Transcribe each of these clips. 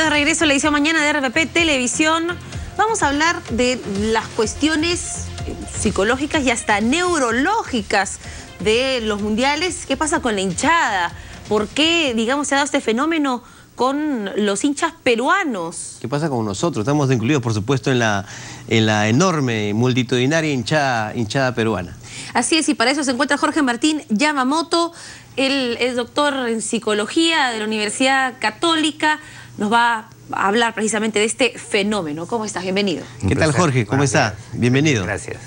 Bienvenidos de regreso a la edición mañana de RPP Televisión. Vamos a hablar de las cuestiones psicológicas y hasta neurológicas de los mundiales. ¿Qué pasa con la hinchada? ¿Por qué, digamos, se ha dado este fenómeno con los hinchas peruanos? ¿Qué pasa con nosotros? Estamos incluidos, por supuesto, en la enorme, multitudinaria hinchada peruana. Así es, y para eso se encuentra Jorge Martín Yamamoto. Él es doctor en psicología de la Universidad Católica. Nos va a hablar precisamente de este fenómeno. ¿Cómo estás? Bienvenido. ¿Qué tal, Jorge? ¿Cómo está? Bienvenido. Gracias.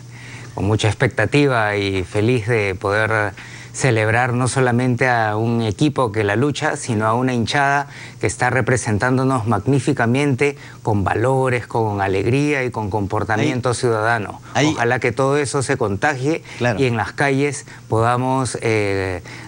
Con mucha expectativa y feliz de poder celebrar no solamente a un equipo que la lucha, sino a una hinchada que está representándonos magníficamente con valores, con alegría y con comportamiento ciudadano. Ojalá que todo eso se contagie y en las calles podamos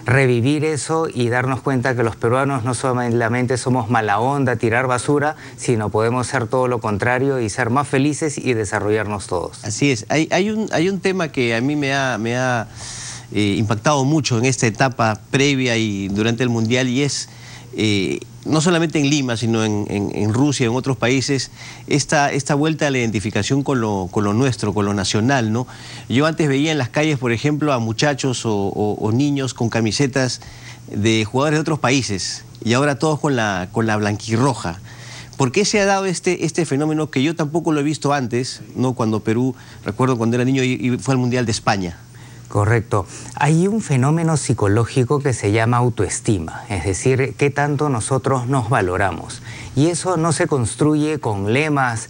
revivir eso y darnos cuenta que los peruanos no solamente somos mala onda, tirar basura, sino podemos ser todo lo contrario y ser más felices y desarrollarnos todos. Así es. Hay un tema que a mí me ha impactado mucho en esta etapa previa y durante el Mundial, y es, no solamente en Lima, sino en Rusia, en otros países, esta vuelta a la identificación con lo nuestro, con lo nacional, ¿no? Yo antes veía en las calles, por ejemplo, a muchachos o niños con camisetas de jugadores de otros países, y ahora todos con la blanquirroja. ¿Por qué se ha dado este fenómeno que yo tampoco lo he visto antes, ¿no? Cuando Perú, recuerdo cuando era niño y fue al Mundial de España? Correcto. Hay un fenómeno psicológico que se llama autoestima, es decir, qué tanto nosotros nos valoramos. Y eso no se construye con lemas,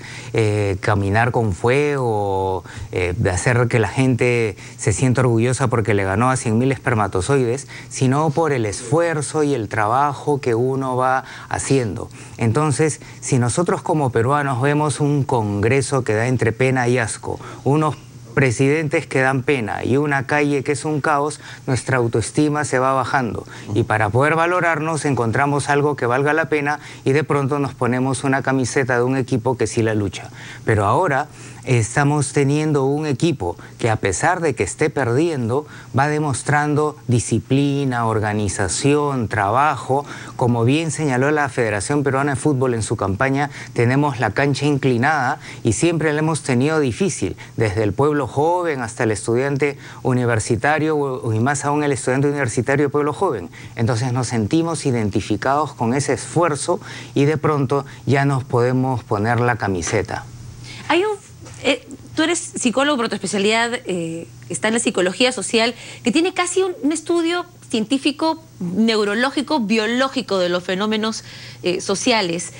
caminar con fuego, de hacer que la gente se sienta orgullosa porque le ganó a 100.000 espermatozoides, sino por el esfuerzo y el trabajo que uno va haciendo. Entonces, si nosotros como peruanos vemos un Congreso que da entre pena y asco, unos presidentes que dan pena y una calle que es un caos, nuestra autoestima se va bajando. Y para poder valorarnos encontramos algo que valga la pena y de pronto nos ponemos una camiseta de un equipo que sí la lucha. Pero ahora estamos teniendo un equipo que, a pesar de que esté perdiendo, va demostrando disciplina, organización, trabajo. Como bien señaló la Federación Peruana de Fútbol en su campaña, tenemos la cancha inclinada y siempre la hemos tenido difícil, desde el pueblo joven hasta el estudiante universitario y más aún el estudiante universitario pueblo joven. Entonces nos sentimos identificados con ese esfuerzo y de pronto ya nos podemos poner la camiseta. Tú eres psicólogo, pero tu especialidad está en la psicología social, que tiene casi un estudio científico, neurológico, biológico de los fenómenos sociales.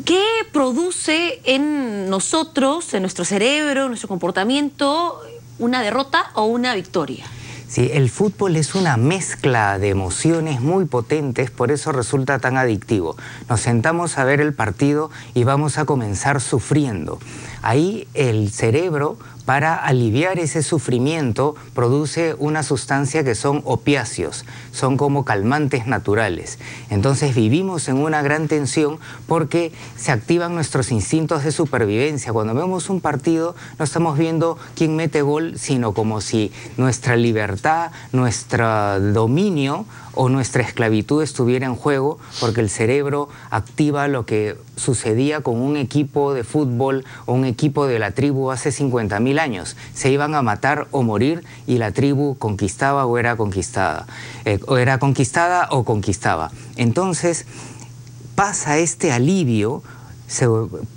¿Qué produce en nosotros, en nuestro cerebro, en nuestro comportamiento, una derrota o una victoria? Sí, el fútbol es una mezcla de emociones muy potentes, por eso resulta tan adictivo. Nos sentamos a ver el partido y vamos a comenzar sufriendo. Ahí el cerebro, para aliviar ese sufrimiento, produce una sustancia que son opiáceos, son como calmantes naturales. Entonces vivimos en una gran tensión porque se activan nuestros instintos de supervivencia. Cuando vemos un partido no estamos viendo quién mete gol, sino como si nuestra libertad, nuestro dominio o nuestra esclavitud estuviera en juego, porque el cerebro activa lo que sucedía con un equipo de fútbol o un equipo de la tribu hace 50.000 años. Se iban a matar o morir y la tribu conquistaba o era conquistada. O conquistaba. Entonces pasa este alivio, se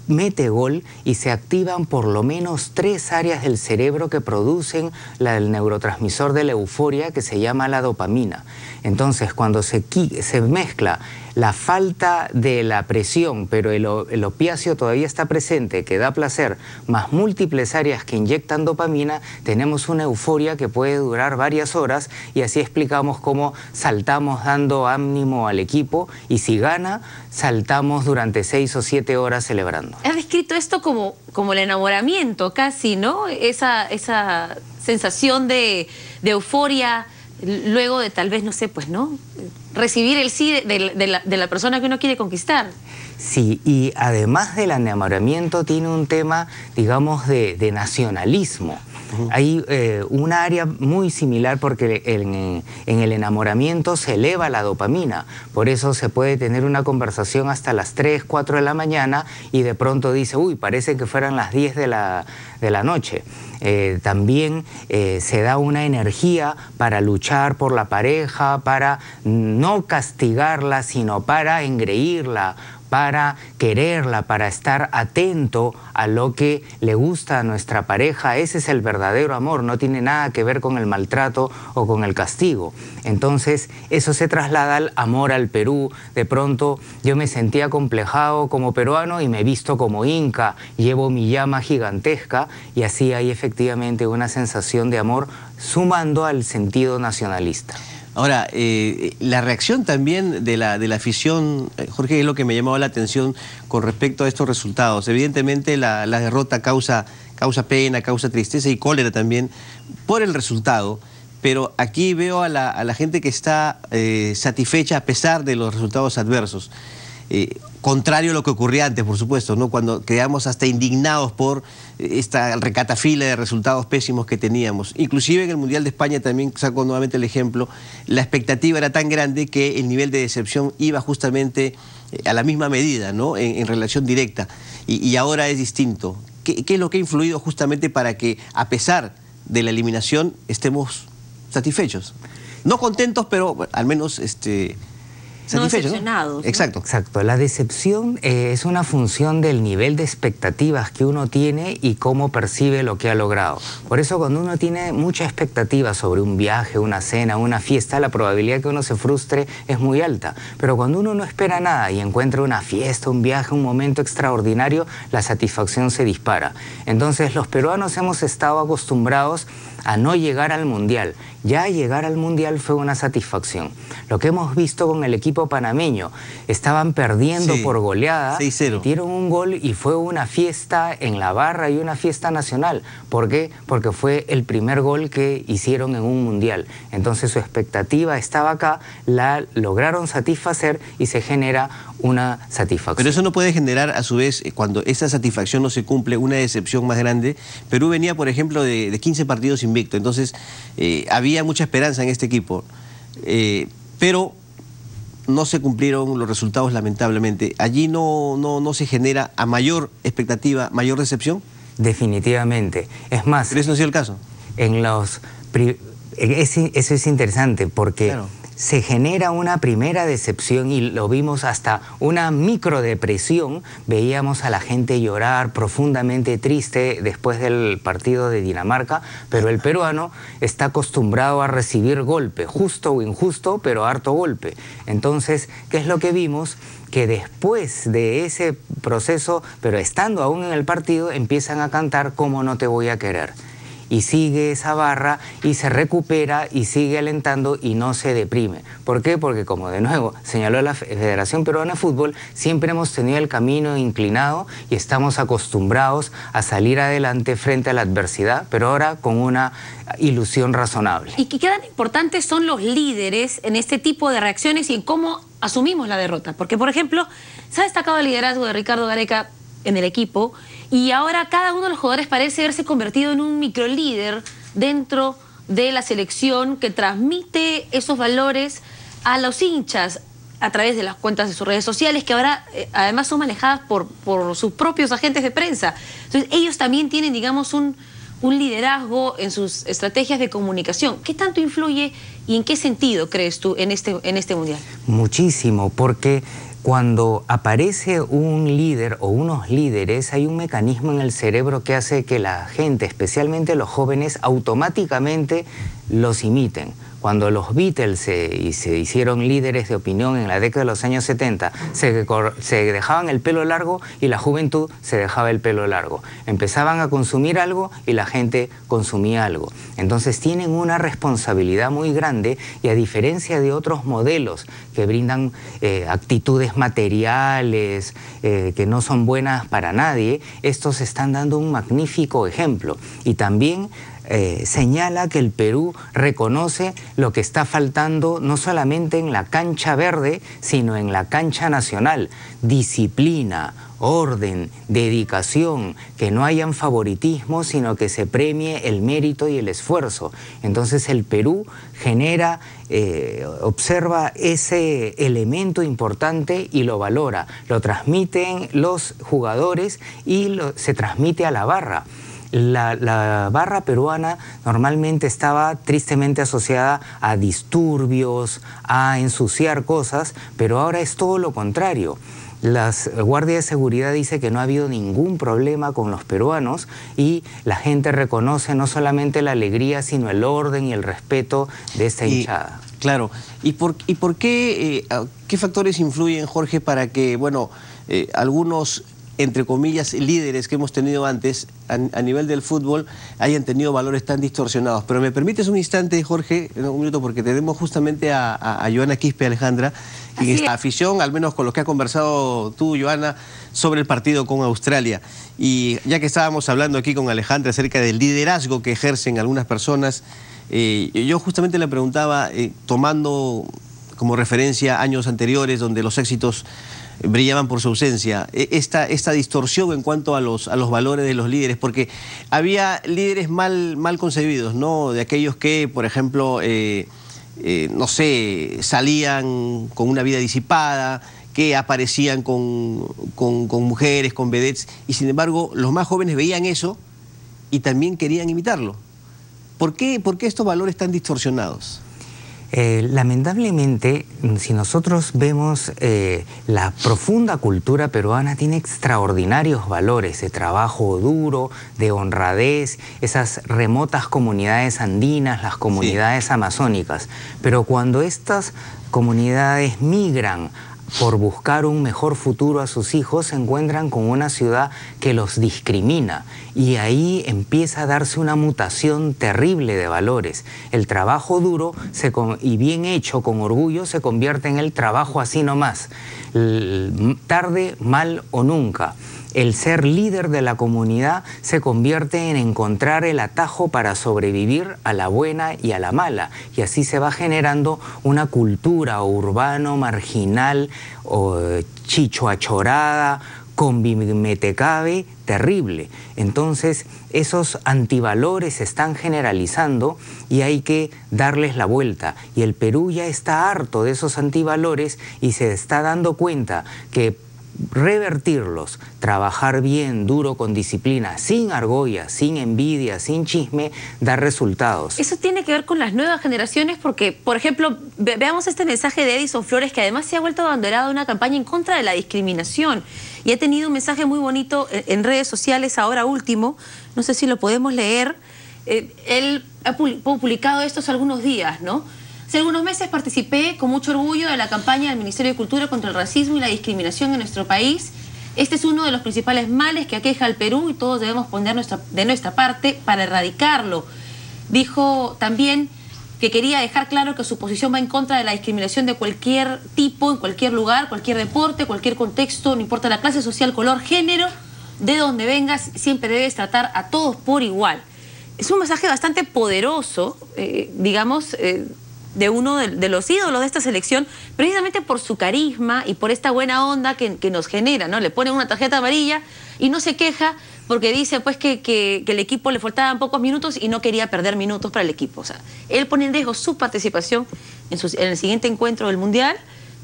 mete gol y se activan por lo menos 3 áreas del cerebro que producen el neurotransmisor de la euforia, que se llama la dopamina. Entonces, cuando se mezcla la falta de la presión, pero el opiáceo todavía está presente, que da placer, más múltiples áreas que inyectan dopamina, tenemos una euforia que puede durar varias horas, y así explicamos cómo saltamos dando ánimo al equipo, y si gana, saltamos durante 6 o 7 horas celebrando. Has descrito esto como el enamoramiento casi, ¿no? Esa sensación de euforia luego de tal vez, no sé, pues, ¿no? Recibir el sí de la persona que uno quiere conquistar. Sí, y además del enamoramiento tiene un tema, digamos, de nacionalismo. Hay una área muy similar porque en el enamoramiento se eleva la dopamina. Por eso se puede tener una conversación hasta las 3, 4 de la mañana y de pronto dice, uy, parece que fueran las 10 de la noche. También se da una energía para luchar por la pareja, para no castigarla, sino para engreírla, para quererla, para estar atento a lo que le gusta a nuestra pareja. Ese es el verdadero amor, no tiene nada que ver con el maltrato o con el castigo. Entonces, eso se traslada al amor al Perú. De pronto, yo me sentía acomplejado como peruano y me he visto como inca, llevo mi llama gigantesca y así hay efectivamente una sensación de amor sumando al sentido nacionalista. Ahora, la reacción también de la afición, Jorge, es lo que me llamaba la atención con respecto a estos resultados. Evidentemente la derrota causa pena, causa tristeza y cólera también por el resultado, pero aquí veo a la gente que está satisfecha a pesar de los resultados adversos. Contrario a lo que ocurría antes, por supuesto, ¿no? Cuando quedamos hasta indignados por esta recatafila de resultados pésimos que teníamos. Inclusive en el Mundial de España, también saco nuevamente el ejemplo, la expectativa era tan grande que el nivel de decepción iba justamente a la misma medida, ¿no? En relación directa. Y ahora es distinto. ¿Qué es lo que ha influido justamente para que, a pesar de la eliminación, estemos satisfechos? No contentos, pero al menos satisfechos, no decepcionados, ¿no? Exacto. Exacto. La decepción es una función del nivel de expectativas que uno tiene y cómo percibe lo que ha logrado. Por eso cuando uno tiene mucha expectativa sobre un viaje, una cena, una fiesta, la probabilidad que uno se frustre es muy alta. Pero cuando uno no espera nada y encuentra una fiesta, un viaje, un momento extraordinario, la satisfacción se dispara. Entonces los peruanos hemos estado acostumbrados a no llegar al Mundial. Ya llegar al Mundial fue una satisfacción. Lo que hemos visto con el equipo panameño, estaban perdiendo por goleada, 6-0. metieron un gol y fue una fiesta en la barra y una fiesta nacional. ¿Por qué? Porque fue el primer gol que hicieron en un Mundial. Entonces su expectativa estaba acá, la lograron satisfacer y se genera una satisfacción. Pero eso no puede generar, a su vez, cuando esa satisfacción no se cumple, una decepción más grande. Perú venía, por ejemplo, de 15 partidos invicto, entonces había mucha esperanza en este equipo, pero no se cumplieron los resultados, lamentablemente. ¿Allí no se genera a mayor expectativa, mayor decepción? Definitivamente. Es más... ¿Pero eso no ha sido el caso? Eso es interesante porque... Claro. Se genera una primera decepción y lo vimos hasta una microdepresión. Veíamos a la gente llorar profundamente triste después del partido de Dinamarca, pero el peruano está acostumbrado a recibir golpe, justo o injusto, pero harto golpe. Entonces, ¿qué es lo que vimos? Que después de ese proceso, pero estando aún en el partido, empiezan a cantar "Cómo no te voy a querer". Y sigue esa barra y se recupera y sigue alentando y no se deprime. ¿Por qué? Porque, como de nuevo señaló la Federación Peruana de Fútbol, siempre hemos tenido el camino inclinado y estamos acostumbrados a salir adelante frente a la adversidad, pero ahora con una ilusión razonable. ¿Y qué tan importantes son los líderes en este tipo de reacciones y en cómo asumimos la derrota? Porque, por ejemplo, se ha destacado el liderazgo de Ricardo Gareca en el equipo y ahora cada uno de los jugadores parece haberse convertido en un microlíder dentro de la selección que transmite esos valores a los hinchas a través de las cuentas de sus redes sociales, que ahora además son manejadas por sus propios agentes de prensa. Entonces ellos también tienen, digamos, un liderazgo en sus estrategias de comunicación. ¿Qué tanto influye y en qué sentido crees tú en este Mundial? Muchísimo, porque cuando aparece un líder o unos líderes, hay un mecanismo en el cerebro que hace que la gente, especialmente los jóvenes, automáticamente los imiten. Cuando los Beatles se hicieron líderes de opinión en la década de los años 70, se dejaban el pelo largo y la juventud se dejaba el pelo largo. Empezaban a consumir algo y la gente consumía algo. Entonces tienen una responsabilidad muy grande y, a diferencia de otros modelos que brindan actitudes materiales que no son buenas para nadie, estos están dando un magnífico ejemplo. Y también señala que el Perú reconoce lo que está faltando no solamente en la cancha verde, sino en la cancha nacional: disciplina, orden, dedicación, que no hayan favoritismo, sino que se premie el mérito y el esfuerzo. Entonces el Perú genera, observa ese elemento importante y lo valora. Lo transmiten los jugadores y se transmite a la barra. La barra peruana normalmente estaba tristemente asociada a disturbios, a ensuciar cosas, pero ahora es todo lo contrario. Las guardias de seguridad dicen que no ha habido ningún problema con los peruanos y la gente reconoce no solamente la alegría, sino el orden y el respeto de esta hinchada. Claro. ¿Y por qué, qué factores influyen, Jorge, para que, bueno, algunos, entre comillas, líderes que hemos tenido antes a nivel del fútbol hayan tenido valores tan distorsionados? Pero me permites un instante, Jorge, un minuto, porque tenemos justamente a Joana Quispe, Alejandra, en esta afición, al menos con lo que ha conversado tú, Joana, sobre el partido con Australia. Y ya que estábamos hablando aquí con Alejandra acerca del liderazgo que ejercen algunas personas, yo justamente le preguntaba, tomando como referencia años anteriores donde los éxitos brillaban por su ausencia, esta distorsión en cuanto a los valores de los líderes, porque había líderes mal concebidos, ¿no? De aquellos que, por ejemplo, no sé, salían con una vida disipada, que aparecían con mujeres, con vedettes, y sin embargo los más jóvenes veían eso y también querían imitarlo. ¿Por qué estos valores tan distorsionados? Lamentablemente, si nosotros vemos la profunda cultura peruana, tiene extraordinarios valores de trabajo duro, de honradez, esas remotas comunidades andinas, las comunidades amazónicas. Pero cuando estas comunidades migran por buscar un mejor futuro a sus hijos, se encuentran con una ciudad que los discrimina y ahí empieza a darse una mutación terrible de valores. El trabajo duro y bien hecho con orgullo se convierte en el trabajo así nomás, tarde, mal o nunca. El ser líder de la comunidad se convierte en encontrar el atajo para sobrevivir a la buena y a la mala. Y así se va generando una cultura urbano, marginal, o chichoachorada, con bimetecabe terrible. Entonces, esos antivalores se están generalizando y hay que darles la vuelta. Y el Perú ya está harto de esos antivalores y se está dando cuenta que revertirlos, trabajar bien, duro, con disciplina, sin argolla, sin envidia, sin chisme, da resultados. Eso tiene que ver con las nuevas generaciones porque, por ejemplo, veamos este mensaje de Edison Flores, que además se ha vuelto abanderado de una campaña en contra de la discriminación y ha tenido un mensaje muy bonito en redes sociales ahora último, no sé si lo podemos leer. Él ha publicado esto hace algunos días, ¿no? Hace algunos meses participé con mucho orgullo de la campaña del Ministerio de Cultura contra el racismo y la discriminación en nuestro país. Este es uno de los principales males que aqueja al Perú y todos debemos poner de nuestra parte para erradicarlo. Dijo también que quería dejar claro que su posición va en contra de la discriminación de cualquier tipo, en cualquier lugar, cualquier deporte, cualquier contexto, no importa la clase social, color, género, de donde vengas, siempre debes tratar a todos por igual. Es un mensaje bastante poderoso, digamos, de uno de los ídolos de esta selección, precisamente por su carisma y por esta buena onda que nos genera, ¿no? Le ponen una tarjeta amarilla y no se queja porque dice pues que el equipo le faltaban pocos minutos y no quería perder minutos para el equipo. O sea, él pone en riesgo su participación en el siguiente encuentro del Mundial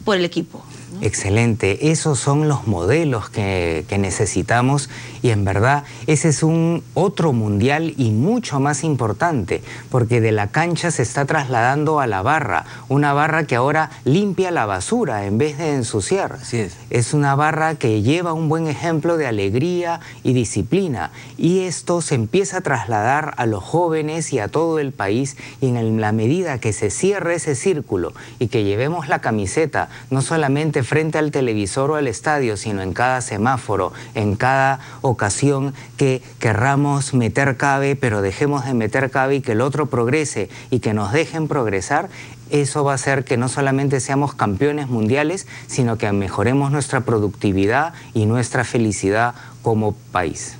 por el equipo, ¿no? Excelente, esos son los modelos que necesitamos y en verdad ese es un otro mundial y mucho más importante porque de la cancha se está trasladando a la barra, una barra que ahora limpia la basura en vez de ensuciar. Así es. Es una barra que lleva un buen ejemplo de alegría y disciplina y esto se empieza a trasladar a los jóvenes y a todo el país y en la medida que se cierre ese círculo y que llevemos la camiseta no solamente frente al televisor o al estadio, sino en cada semáforo, en cada ocasión que querramos meter cabe, pero dejemos de meter cabe y que el otro progrese y que nos dejen progresar, eso va a hacer que no solamente seamos campeones mundiales, sino que mejoremos nuestra productividad y nuestra felicidad como país.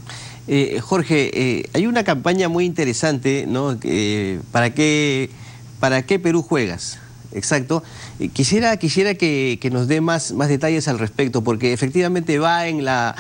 Jorge, hay una campaña muy interesante, ¿no? ¿Para qué Perú juegas? exacto. Quisiera que nos dé más detalles al respecto, porque efectivamente va en la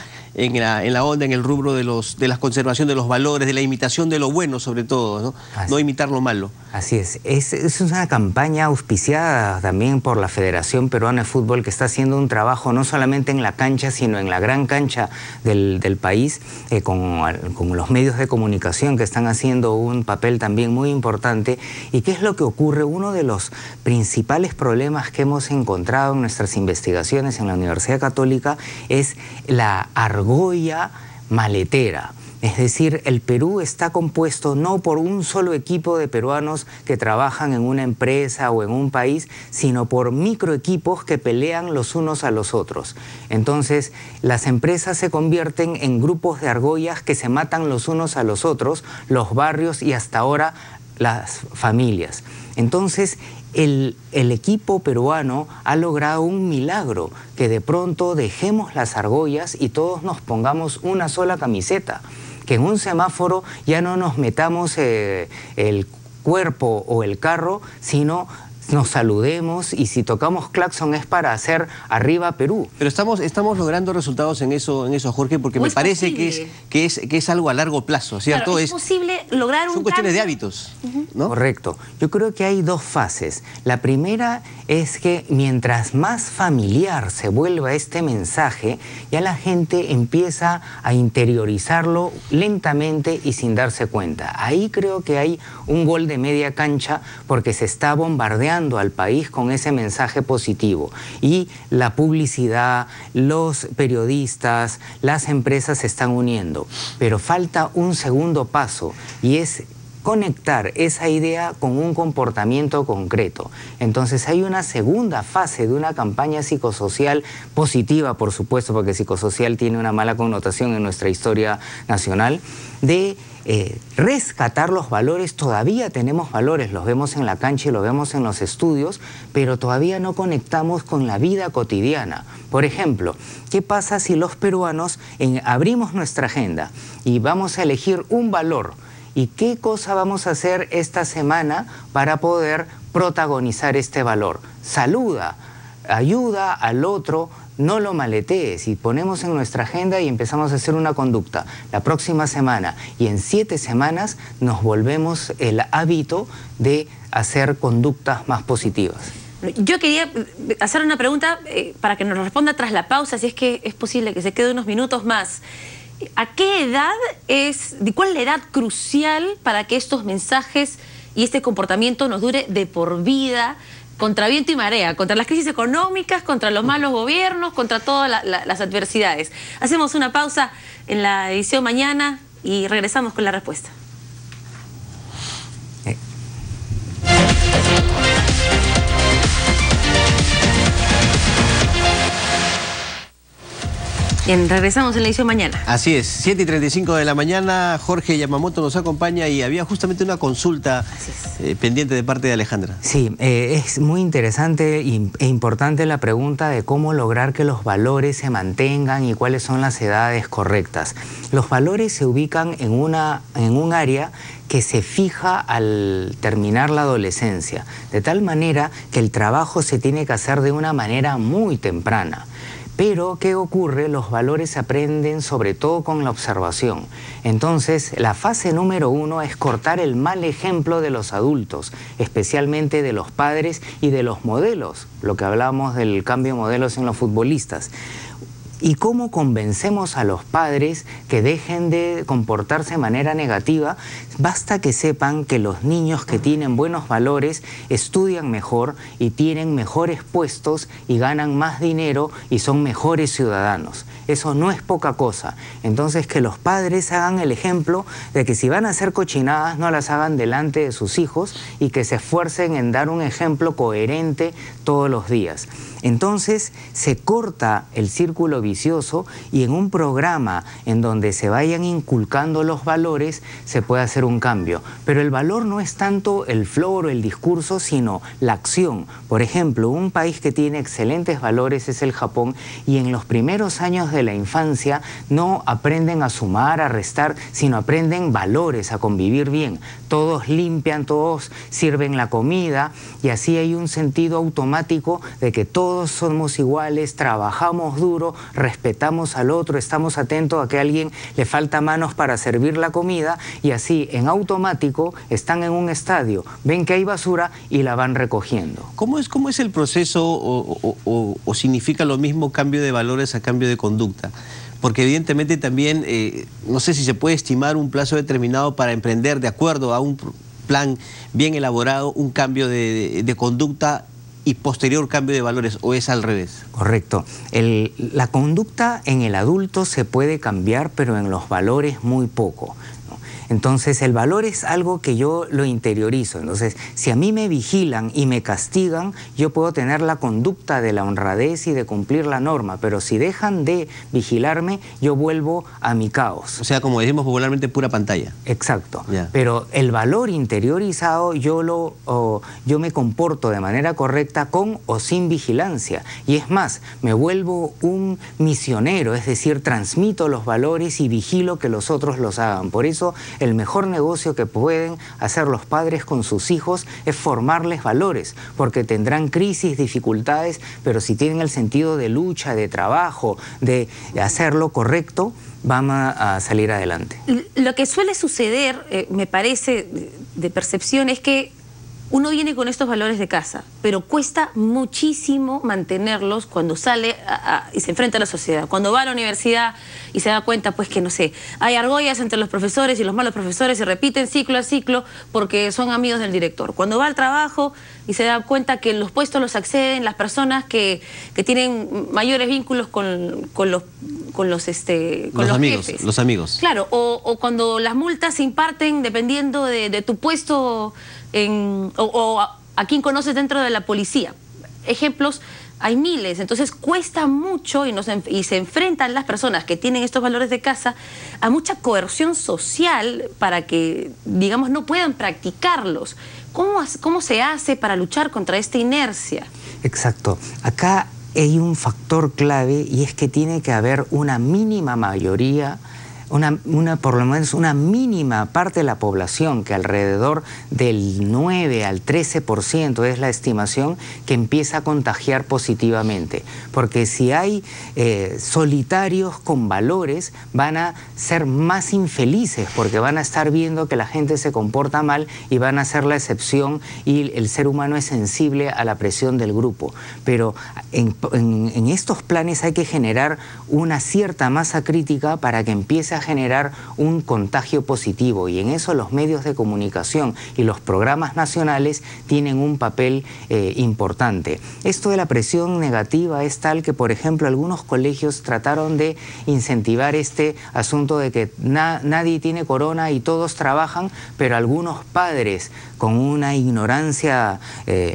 onda, en el rubro de la conservación de los valores, de la imitación de lo bueno sobre todo, ¿no? No imitar lo malo. Así es. Es una campaña auspiciada también por la Federación Peruana de Fútbol, que está haciendo un trabajo no solamente en la cancha, sino en la gran cancha del país, con los medios de comunicación que están haciendo un papel también muy importante. ¿Y qué es lo que ocurre? Uno de los principales problemas que hemos encontrado en nuestras investigaciones en la Universidad Católica es la argolla maletera. Es decir, el Perú está compuesto no por un solo equipo de peruanos que trabajan en una empresa o en un país, sino por microequipos que pelean los unos a los otros. Entonces, las empresas se convierten en grupos de argollas que se matan los unos a los otros, los barrios y hasta ahora las familias. Entonces, el equipo peruano ha logrado un milagro, que de pronto dejemos las argollas y todos nos pongamos una sola camiseta, que en un semáforo ya no nos metamos el cuerpo o el carro, sino nos saludemos, y si tocamos claxon es para hacer arriba Perú. Pero estamos logrando resultados en eso, Jorge, porque me parece que es algo a largo plazo, ¿cierto? Claro, es posible lograr un Son cuestiones cambio de hábitos, ¿no? Correcto. Yo creo que hay dos fases. La primera es que mientras más familiar se vuelva este mensaje, ya la gente empieza a interiorizarlo lentamente y sin darse cuenta. Ahí creo que hay un gol de media cancha, porque se está bombardeando al país con ese mensaje positivo, y la publicidad, los periodistas, las empresas se están uniendo, pero falta un segundo paso, y es conectar esa idea con un comportamiento concreto. Entonces hay una segunda fase de una campaña psicosocial positiva, por supuesto, porque psicosocial tiene una mala connotación en nuestra historia nacional, de rescatar los valores. Todavía tenemos valores, los vemos en la cancha y los vemos en los estudios, pero todavía no conectamos con la vida cotidiana. Por ejemplo, ¿qué pasa si los peruanos abrimos nuestra agenda y vamos a elegir un valor? ¿Y qué cosa vamos a hacer esta semana para poder protagonizar este valor? Saluda, ayuda al otro, no lo maletees, y ponemos en nuestra agenda y empezamos a hacer una conducta. La próxima semana y en 7 semanas nos volvemos el hábito de hacer conductas más positivas. Yo quería hacer una pregunta para que nos responda tras la pausa, si es que es posible que se quede unos minutos más. ¿A qué edad cuál es la edad crucial para que estos mensajes y este comportamiento nos dure de por vida, contra viento y marea, contra las crisis económicas, contra los malos gobiernos, contra todas las adversidades? Hacemos una pausa en la edición mañana y regresamos con la respuesta. Bien, regresamos en la edición mañana. Así es, 7:35 de la mañana, Jorge Yamamoto nos acompaña y había justamente una consulta pendiente de parte de Alejandra. Sí, es muy interesante e importante la pregunta de cómo lograr que los valores se mantengan y cuáles son las edades correctas. Los valores se ubican en un área que se fija al terminar la adolescencia, de tal manera que el trabajo se tiene que hacer de una manera muy temprana. Pero, ¿qué ocurre? Los valores se aprenden sobre todo con la observación. Entonces, la fase número 1 es cortar el mal ejemplo de los adultos, especialmente de los padres y de los modelos, lo que hablamos del cambio de modelos en los futbolistas. ¿Y cómo convencemos a los padres que dejen de comportarse de manera negativa? Basta que sepan que los niños que tienen buenos valores estudian mejor y tienen mejores puestos y ganan más dinero y son mejores ciudadanos. Eso no es poca cosa. Entonces, que los padres hagan el ejemplo de que si van a hacer cochinadas no las hagan delante de sus hijos, y que se esfuercen en dar un ejemplo coherente todos los días. Entonces se corta el círculo vicioso, y en un programa en donde se vayan inculcando los valores se puede hacer un cambio. Pero el valor no es tanto el flor o el discurso, sino la acción. Por ejemplo, un país que tiene excelentes valores es el Japón, y en los primeros años de la infancia no aprenden a sumar, a restar, sino aprenden valores, a convivir bien. Todos limpian, todos sirven la comida, y así hay un sentido automático de que todos somos iguales, trabajamos duro, respetamos al otro, estamos atentos a que a alguien le falta manos para servir la comida, y así en automático están en un estadio, ven que hay basura y la van recogiendo. ¿Cómo es el proceso o significa lo mismo cambio de valores a cambio de conducta? Porque evidentemente también, no sé si se puede estimar un plazo determinado para emprender de acuerdo a un plan bien elaborado, un cambio de conducta y posterior cambio de valores, ¿o es al revés? Correcto. La conducta en el adulto se puede cambiar, pero en los valores muy poco. Entonces, el valor es algo que yo lo interiorizo. Entonces, si a mí me vigilan y me castigan, yo puedo tener la conducta de la honradez y de cumplir la norma, pero si dejan de vigilarme, yo vuelvo a mi caos. O sea, como decimos popularmente, pura pantalla. Exacto. Yeah. Pero el valor interiorizado, yo me comporto de manera correcta con o sin vigilancia. Y es más, me vuelvo un misionero, es decir, transmito los valores y vigilo que los otros los hagan. Por eso, el mejor negocio que pueden hacer los padres con sus hijos es formarles valores, porque tendrán crisis, dificultades, pero si tienen el sentido de lucha, de trabajo, de hacerlo correcto, van a salir adelante. Lo que suele suceder, me parece, de percepción, es que uno viene con estos valores de casa, pero cuesta muchísimo mantenerlos cuando sale y se enfrenta a la sociedad. Cuando va a la universidad y se da cuenta, pues que no sé, hay argollas entre los profesores y los malos profesores, se repiten ciclo a ciclo porque son amigos del director. Cuando va al trabajo y se da cuenta que los puestos los acceden las personas que tienen mayores vínculos con los amigos, jefes. Los amigos. Claro, o cuando las multas se imparten dependiendo de tu puesto o a quién conoces dentro de la policía. Ejemplos hay miles, entonces cuesta mucho y se enfrentan las personas que tienen estos valores de casa a mucha coerción social para que, digamos, no puedan practicarlos. ¿Cómo se hace para luchar contra esta inercia? Exacto. Acá hay un factor clave, y es que tiene que haber una mínima mayoría, por lo menos una mínima parte de la población, que alrededor del 9 al 13% es la estimación, que empieza a contagiar positivamente. Porque si hay solitarios con valores, van a ser más infelices, porque van a estar viendo que la gente se comporta mal y van a ser la excepción, y el ser humano es sensible a la presión del grupo. Pero en estos planes hay que generar una cierta masa crítica para que empiece a generar un contagio positivo, y en eso los medios de comunicación y los programas nacionales tienen un papel importante. Esto de la presión negativa es tal que, por ejemplo, algunos colegios trataron de incentivar este asunto de que nadie tiene corona y todos trabajan, pero algunos padres con una ignorancia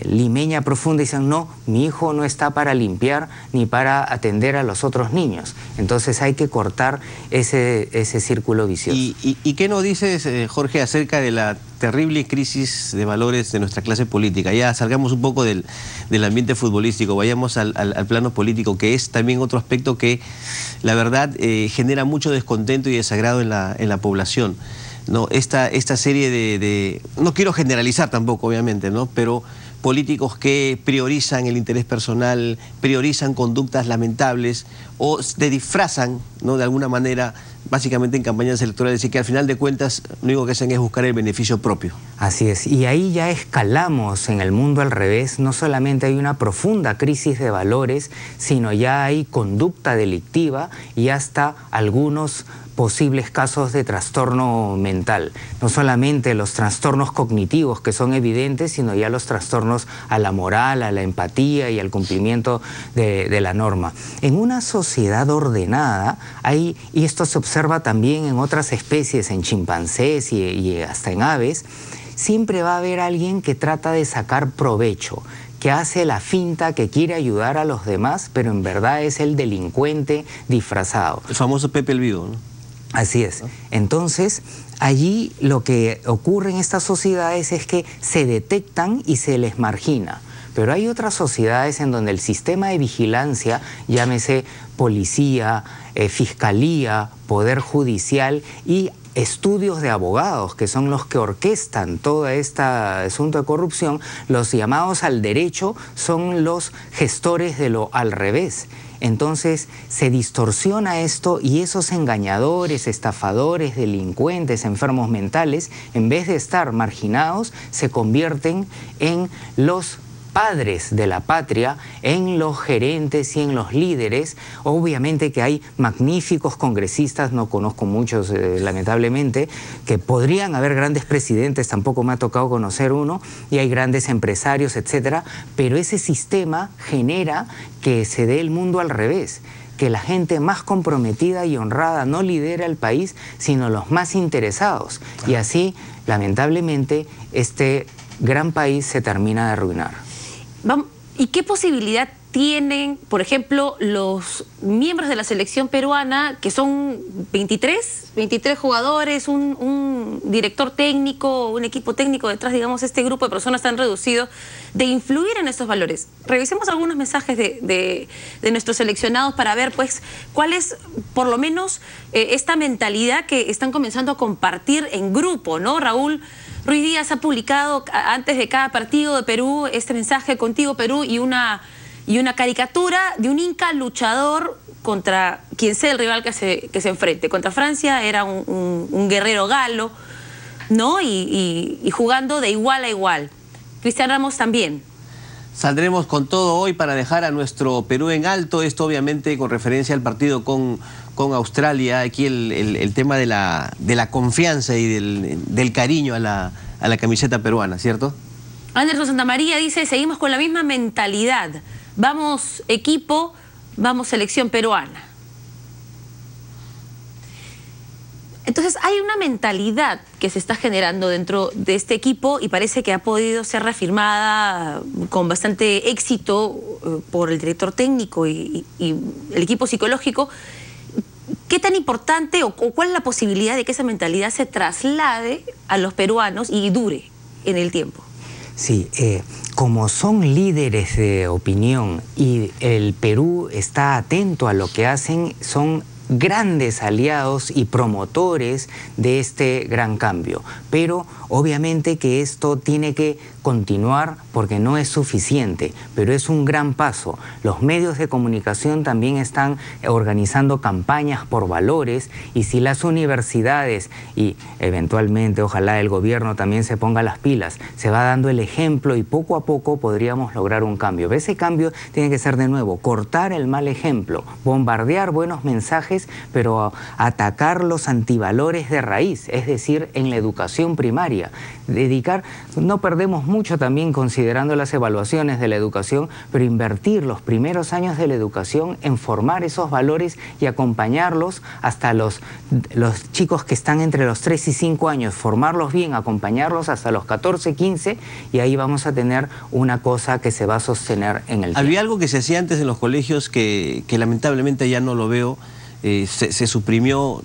limeña profunda dicen: no, mi hijo no está para limpiar ni para atender a los otros niños. Entonces hay que cortar ese círculo vicioso. ¿Y qué nos dices, Jorge, acerca de la terrible crisis de valores de nuestra clase política? Ya salgamos un poco del ambiente futbolístico, vayamos al plano político, que es también otro aspecto que, la verdad, genera mucho descontento y desagrado en la población, ¿no? Esta serie de... No quiero generalizar tampoco, obviamente, ¿no? Pero políticos que priorizan el interés personal, priorizan conductas lamentables o se disfrazan, ¿no?, de alguna manera, básicamente en campañas electorales, y que al final de cuentas lo único que hacen es buscar el beneficio propio. Así es, y ahí ya escalamos en el mundo al revés. No solamente hay una profunda crisis de valores, sino ya hay conducta delictiva y hasta algunos posibles casos de trastorno mental. No solamente los trastornos cognitivos, que son evidentes, sino ya los trastornos a la moral, a la empatía y al cumplimiento de la norma. En una sociedad ordenada, y esto se observa también en otras especies, en chimpancés y hasta en aves, siempre va a haber alguien que trata de sacar provecho, que hace la finta, que quiere ayudar a los demás, pero en verdad es el delincuente disfrazado. El famoso Pepe el Vivo, ¿no? Así es. Entonces, allí lo que ocurre en estas sociedades es que se detectan y se les margina. Pero hay otras sociedades en donde el sistema de vigilancia, llámese policía, fiscalía, poder judicial y estudios de abogados, que son los que orquestan todo este asunto de corrupción, los llamados al derecho son los gestores de lo al revés. Entonces se distorsiona esto y esos engañadores, estafadores, delincuentes, enfermos mentales, en vez de estar marginados, se convierten en los padres de la patria, en los gerentes y en los líderes. Obviamente que hay magníficos congresistas, no conozco muchos lamentablemente, que podrían haber grandes presidentes, tampoco me ha tocado conocer uno, y hay grandes empresarios, etcétera, pero ese sistema genera que se dé el mundo al revés, que la gente más comprometida y honrada no lidera el país, sino los más interesados. Y así, lamentablemente, este gran país se termina de arruinar. ¿Y qué posibilidad tienen, por ejemplo, los miembros de la selección peruana, que son 23 jugadores, un director técnico, un equipo técnico detrás, digamos, este grupo de personas tan reducido, de influir en estos valores? Revisemos algunos mensajes de nuestros seleccionados para ver, pues, cuál es, por lo menos, esta mentalidad que están comenzando a compartir en grupo, ¿no? Raúl Ruiz Díaz ha publicado antes de cada partido de Perú este mensaje: contigo Perú, y una caricatura de un inca luchador contra quien sea el rival que se enfrente. Contra Francia era un guerrero galo, ¿no? Y jugando de igual a igual. Cristian Ramos también. Saldremos con todo hoy para dejar a nuestro Perú en alto. Esto obviamente con referencia al partido con Australia. Aquí el tema de la confianza y del cariño a la camiseta peruana, ¿cierto? Anderson Santamaría dice: seguimos con la misma mentalidad. Vamos equipo, vamos selección peruana. Entonces hay una mentalidad que se está generando dentro de este equipo y parece que ha podido ser reafirmada con bastante éxito por el director técnico y el equipo psicológico. ¿Qué tan importante o cuál es la posibilidad de que esa mentalidad se traslade a los peruanos y dure en el tiempo? Sí, como son líderes de opinión y el Perú está atento a lo que hacen, son grandes aliados y promotores de este gran cambio. Pero obviamente que esto tiene que continuar porque no es suficiente, pero es un gran paso. Los medios de comunicación también están organizando campañas por valores, y si las universidades y eventualmente ojalá el gobierno también se ponga las pilas, se va dando el ejemplo y poco a poco podríamos lograr un cambio. Ese cambio tiene que ser, de nuevo, cortar el mal ejemplo, bombardear buenos mensajes, pero atacar los antivalores de raíz, es decir, en la educación primaria. No perdemos mucho también considerando las evaluaciones de la educación, pero invertir los primeros años de la educación en formar esos valores y acompañarlos hasta los chicos que están entre los 3 y 5 años, formarlos bien, acompañarlos hasta los 14, 15, y ahí vamos a tener una cosa que se va a sostener en el tiempo. Había algo que se hacía antes en los colegios que lamentablemente ya no lo veo. Se suprimió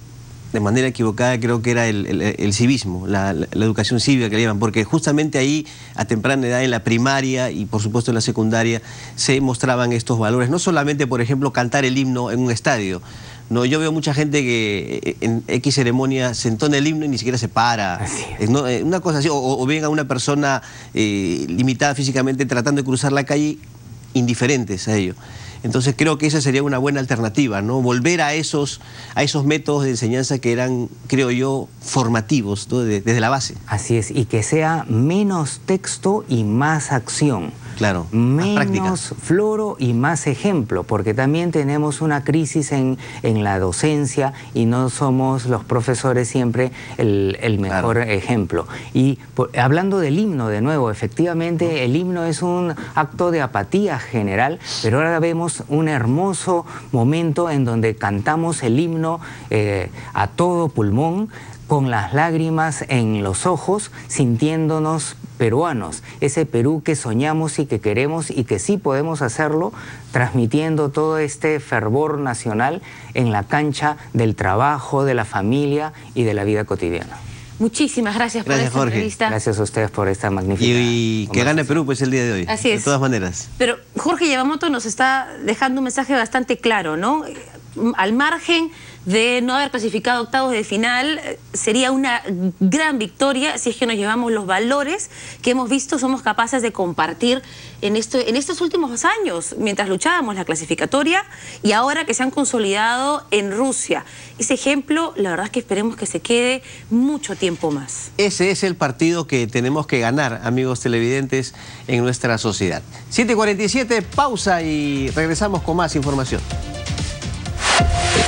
de manera equivocada, creo que era el civismo, la educación cívica que le llaman, porque justamente ahí, a temprana edad, en la primaria y por supuesto en la secundaria, se mostraban estos valores. No solamente, por ejemplo, cantar el himno en un estadio. No, yo veo mucha gente que en X ceremonia se entona el himno y ni siquiera se para. ¿No? Una cosa así, o ven a una persona limitada físicamente tratando de cruzar la calle, indiferentes a ello. Entonces creo que esa sería una buena alternativa, ¿no? Volver a esos métodos de enseñanza que eran, creo yo, formativos, ¿no? Desde la base. Así es, y que sea menos texto y más acción. Claro, menos floro y más ejemplo, porque también tenemos una crisis en la docencia y no somos los profesores siempre el mejor ejemplo. Y hablando del himno, de nuevo, efectivamente el himno es un acto de apatía general, pero ahora vemos un hermoso momento en donde cantamos el himno a todo pulmón, con las lágrimas en los ojos, sintiéndonos peruanos, ese Perú que soñamos y que queremos y que sí podemos hacerlo, transmitiendo todo este fervor nacional en la cancha del trabajo, de la familia y de la vida cotidiana. Muchísimas gracias por esta Jorge. entrevista. Gracias a ustedes por esta magnífica Y que gane Perú pues el día de hoy. Así es. De todas maneras. Pero Jorge Yamamoto nos está dejando un mensaje bastante claro, ¿no? Al margen de no haber clasificado a octavos de final, sería una gran victoria si es que nos llevamos los valores que hemos visto, somos capaces de compartir en estos últimos años, mientras luchábamos la clasificatoria y ahora que se han consolidado en Rusia. Ese ejemplo, la verdad es que esperemos que se quede mucho tiempo más. Ese es el partido que tenemos que ganar, amigos televidentes, en nuestra sociedad. 7:47, pausa y regresamos con más información.